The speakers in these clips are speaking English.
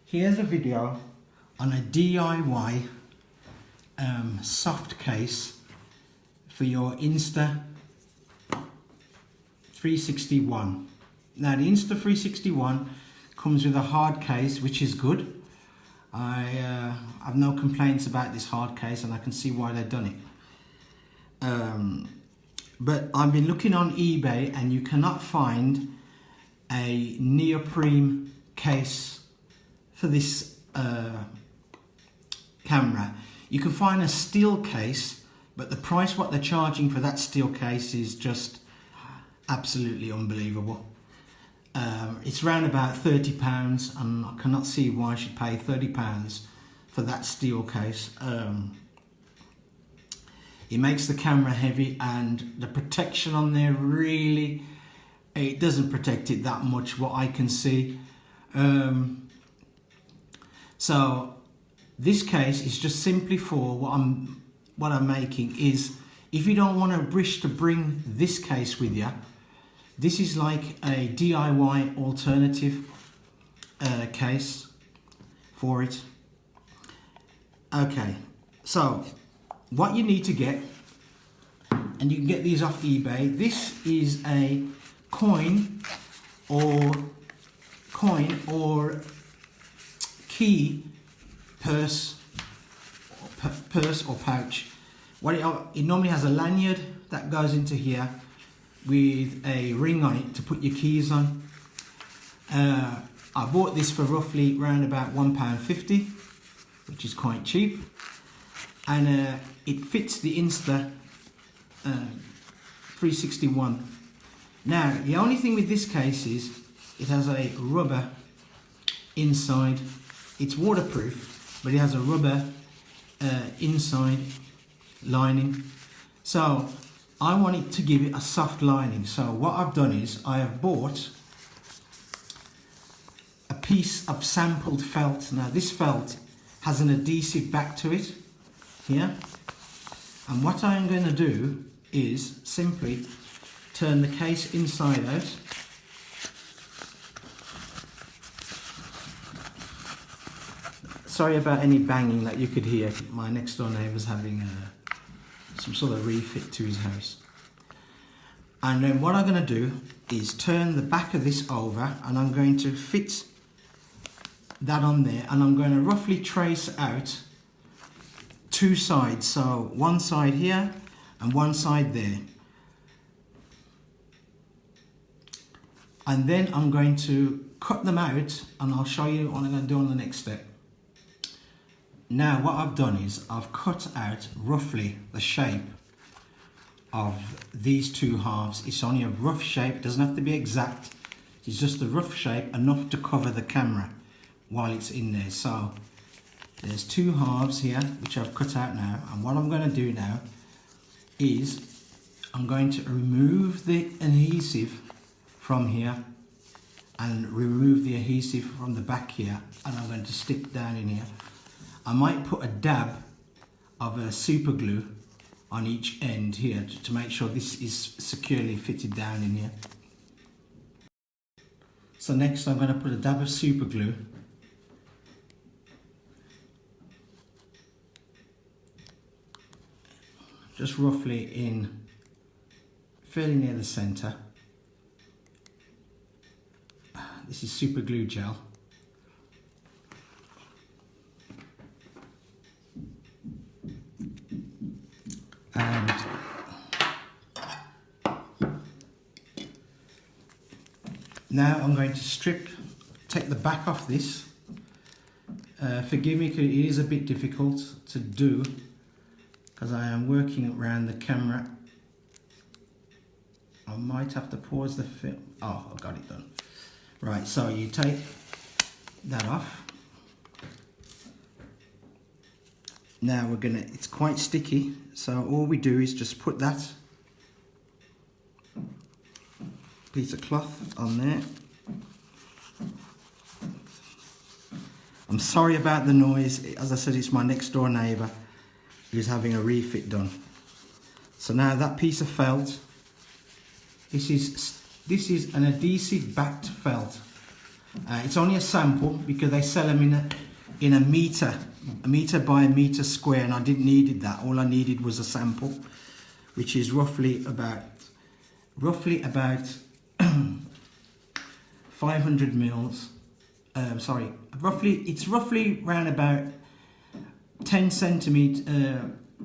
Here's a video on a DIY soft case for your Insta360 One. Now the Insta360 One comes with a hard case, which is good. I have no complaints about this hard case, and I can see why they've done it. But I've been looking on eBay and you cannot find a neoprene case for this camera. You can find a steel case, but the price what they're charging for that steel case is just absolutely unbelievable. It's around about £30, and I cannot see why I should pay £30 for that steel case. It makes the camera heavy, and the protection on there really, it doesn't protect it that much, what I can see. So this case is just simply for what I'm making is, if you don't want to wish to bring this case with you, this is like a DIY alternative case for it. Okay, so what you need to get, and you can get these off eBay, this is a coin or key purse or pouch. What it normally has a lanyard that goes into here with a ring on it to put your keys on. I bought this for roughly around about £1.50, which is quite cheap, and it fits the Insta360 One. Now the only thing with this case is it has a rubber inside. It's waterproof, but it has a rubber inside lining. So I want it to give it a soft lining. So what I've done is I have bought a piece of sampled felt. Now this felt has an adhesive back to it here. And what I'm going to do is simply turn the case inside out. Sorry about any banging that you could hear. My next door neighbour's having some sort of refit to his house. And then what I'm going to do is turn the back of this over, and I'm going to fit that on there, and I'm going to roughly trace out two sides. So one side here and one side there. And then I'm going to cut them out, and I'll show you what I'm going to do on the next step. Now what I've done is I've cut out roughly the shape of these two halves. It's only a rough shape, it doesn't have to be exact. It's just a rough shape, enough to cover the camera while it's in there. So there's two halves here which I've cut out now, and what I'm going to do now is I'm going to remove the adhesive from here and remove the adhesive from the back here, and I'm going to stick down in here. I might put a dab of a super glue on each end here to make sure this is securely fitted down in here. So next I'm going to put a dab of super glue just roughly in fairly near the center. This is super glue gel. And now I'm going to take the back off this. Forgive me, it is a bit difficult to do because I am working around the camera. I might have to pause the film. Oh, I got it done. Right, so you take that off. Now it's quite sticky, so all we do is just put that piece of cloth on there. I'm sorry about the noise. As I said, it's my next door neighbour who's having a refit done. So now that piece of felt, this is an adhesive backed felt. It's only a sample because they sell them in a meter by a meter square, and I didn't need that. All I needed was a sample, which is roughly about 500 mils. Sorry, it's roughly around about 10 centimeters.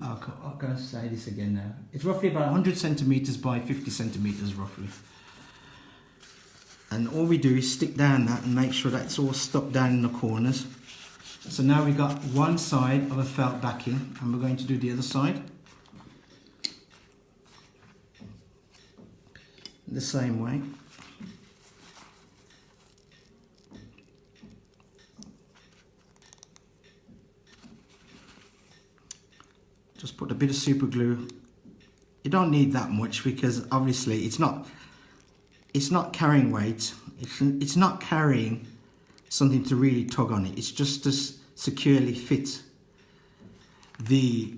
I'm going to say this again now. It's roughly about 100 centimeters by 50 centimeters roughly. And all we do is stick down that and make sure that it's all stuck down in the corners. So now we've got one side of a felt backing, and we're going to do the other side the same way. Just put a bit of super glue. You don't need that much because obviously it's not carrying weight. It's not carrying something to really tug on it. It's just to securely fit the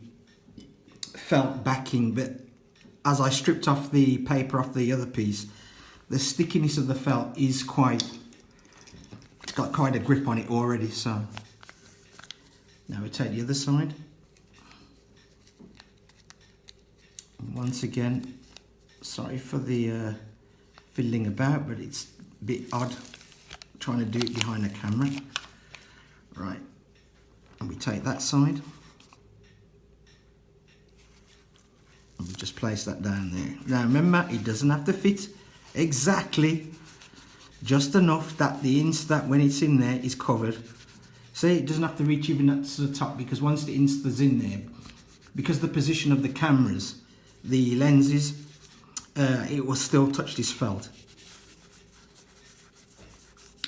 felt backing. But as I stripped off the paper off the other piece, the stickiness of the felt is it's got quite a grip on it already. So now we take the other side. Once again, sorry for the fiddling about, but it's a bit odd trying to do it behind the camera. Right, and we take that side and we just place that down there. Now remember, it doesn't have to fit exactly, just enough that that when it's in there is covered. See, it doesn't have to reach even up to the top, because once the Insta's in there, because the position of the cameras, the lenses, it will still touch this felt.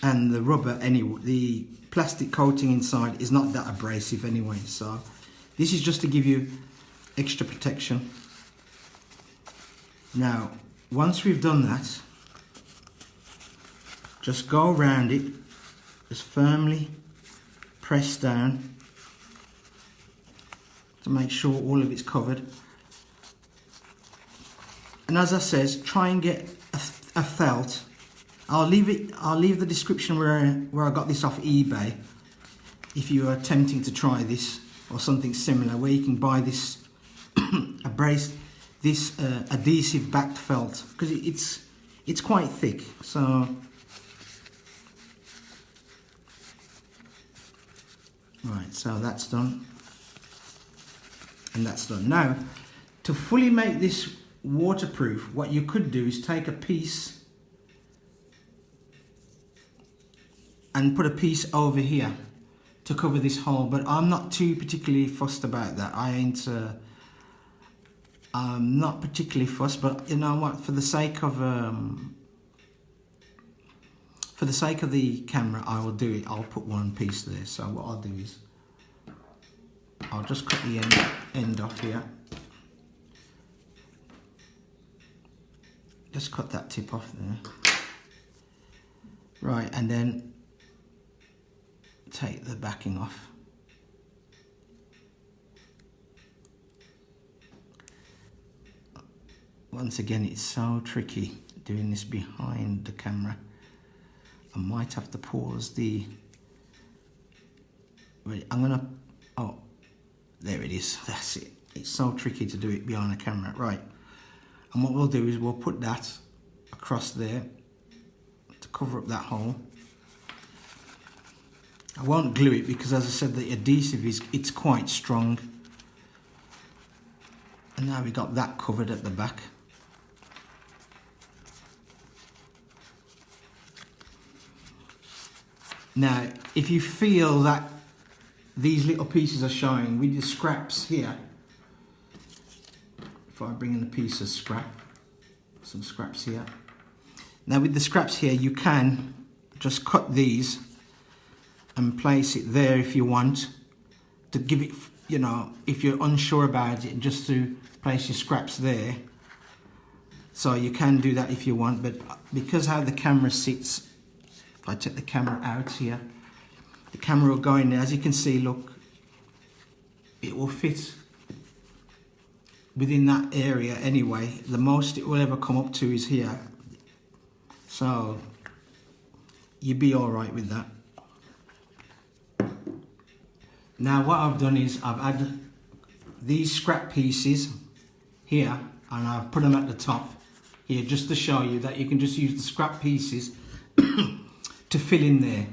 And the rubber, anyway, the plastic coating inside is not that abrasive anyway. So this is just to give you extra protection. Now, once we've done that, just go around it, just firmly press down to make sure all of it's covered. And as I says, try and get a felt. I'll leave the description where I got this off eBay if you are attempting to try this or something similar, where you can buy this adhesive backed felt, because it's quite thick. So right, so that's done and that's done. Now, to fully make this waterproof, what you could do is take a piece and put a piece over here to cover this hole, but I'm not too particularly fussed about that. I'm not particularly fussed, but you know what, for the sake of the camera, I will do it. I'll put one piece there. So what I'll do is I'll just cut the end off here. Just cut that tip off there. Right, and then take the backing off. Once again, it's so tricky doing this behind the camera. I might have to pause the... Wait, oh, there it is, that's it. It's so tricky to do it behind the camera. Right, and what we'll do is we'll put that across there to cover up that hole. I won't glue it because, as I said, the adhesive it's quite strong. And now we've got that covered at the back. Now, if you feel that these little pieces are showing with the scraps here, if I bring in a piece of some scraps here. Now with the scraps here, you can just cut these and place it there if you want, to give it, you know, if you're unsure about it, just to place your scraps there. So you can do that if you want, but because how the camera sits, if I take the camera out here, the camera will go in there. As you can see, look, it will fit within that area anyway. The most it will ever come up to is here. So you'd be all right with that. Now what I've done is I've added these scrap pieces here and I've put them at the top here just to show you that you can just use the scrap pieces to fill in there.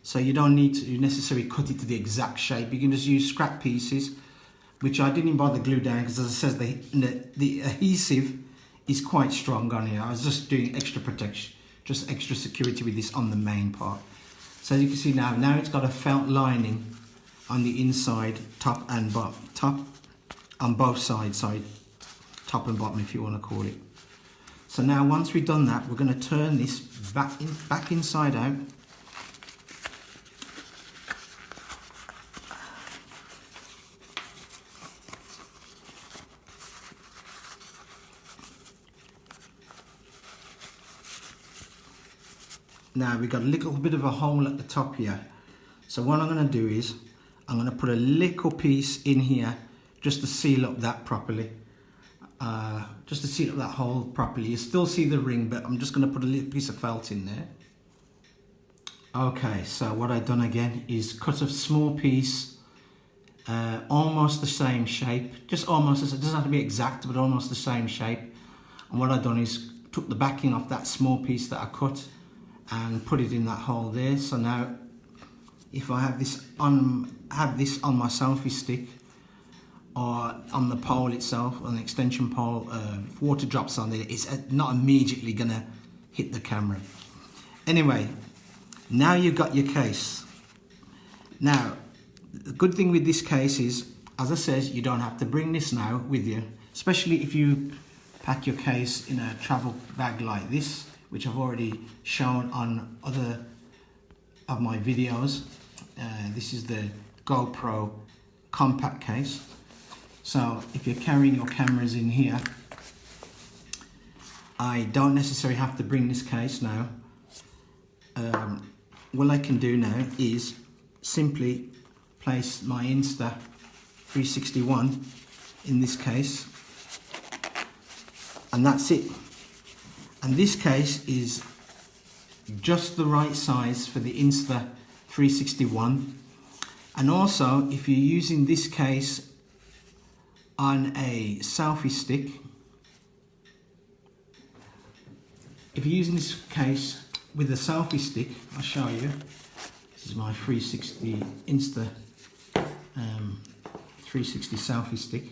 So you don't need to necessarily cut it to the exact shape. You can just use scrap pieces, which I didn't bother glue down because, as I said, the adhesive is quite strong on here. I was just doing extra protection, just extra security with this on the main part. So as you can see now it's got a felt lining on the inside, top and bottom, top on both sides, sorry, top and bottom if you want to call it. So now once we've done that, we're going to turn this back inside out. Now we've got a little bit of a hole at the top here. So what I'm going to do is I'm going to put a little piece in here just to seal up that properly. Just to seal up that hole properly. You still see the ring, but I'm just going to put a little piece of felt in there. Okay, so what I've done again is cut a small piece, almost the same shape, just almost, it doesn't have to be exact, but almost the same shape. And what I've done is took the backing off that small piece that I cut and put it in that hole there. So now if I have this on my selfie stick or on the pole itself, on the extension pole, if water drops on it, it's not immediately gonna hit the camera. Anyway, now you've got your case. Now, the good thing with this case is, as I said, you don't have to bring this now with you, especially if you pack your case in a travel bag like this, which I've already shown on other of my videos. This is the GoPro compact case. So if you're carrying your cameras in here, I don't necessarily have to bring this case now. What I can do now is simply place my Insta360 One in this case, and that's it. And this case is just the right size for the Insta360 One. And also, if you're using this case on a selfie stick, if you're using this case with a selfie stick, I'll show you. This is my 360 Insta 360 selfie stick.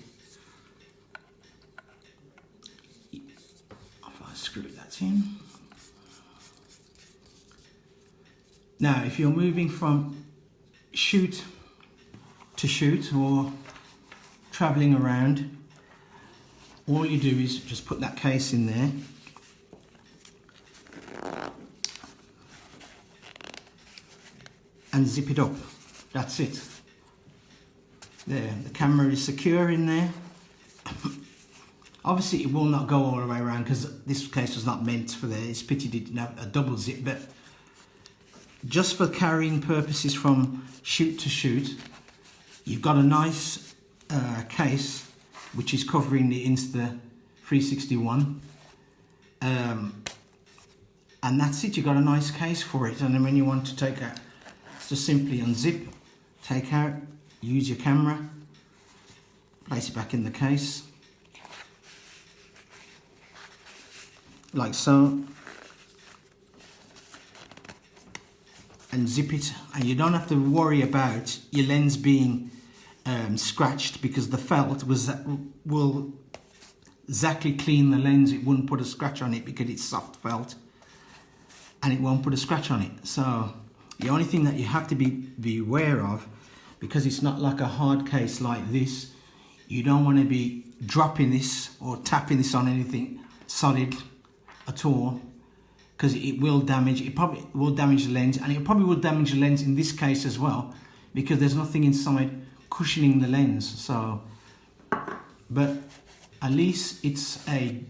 If I screw that in. Now, if you're moving from shoot to shoot or traveling around, all you do is just put that case in there and zip it up. That's it. There, the camera is secure in there. Obviously it will not go all the way around because this case was not meant for there. It's pity it didn't have a double zip, but just for carrying purposes from shoot to shoot, you've got a nice case which is covering the Insta360 One, and that's it. You've got a nice case for it. And then when you want to take out, just simply unzip, take out, use your camera, place it back in the case like so, and zip it. And you don't have to worry about your lens being scratched, because the felt will exactly clean the lens. It wouldn't put a scratch on it because it's soft felt, and it won't put a scratch on it. So the only thing that you have to be aware of, because it's not like a hard case like this, you don't want to be dropping this or tapping this on anything solid at all, because it will damage. It probably will damage the lens, and it probably will damage the lens in this case as well, because there's nothing inside cushioning the lens. So, but at least it's a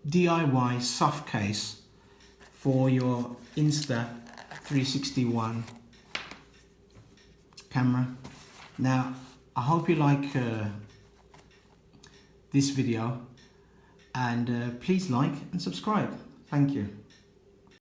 DIY soft case for your Insta360 One camera. Now, I hope you like this video, and please like and subscribe. Thank you.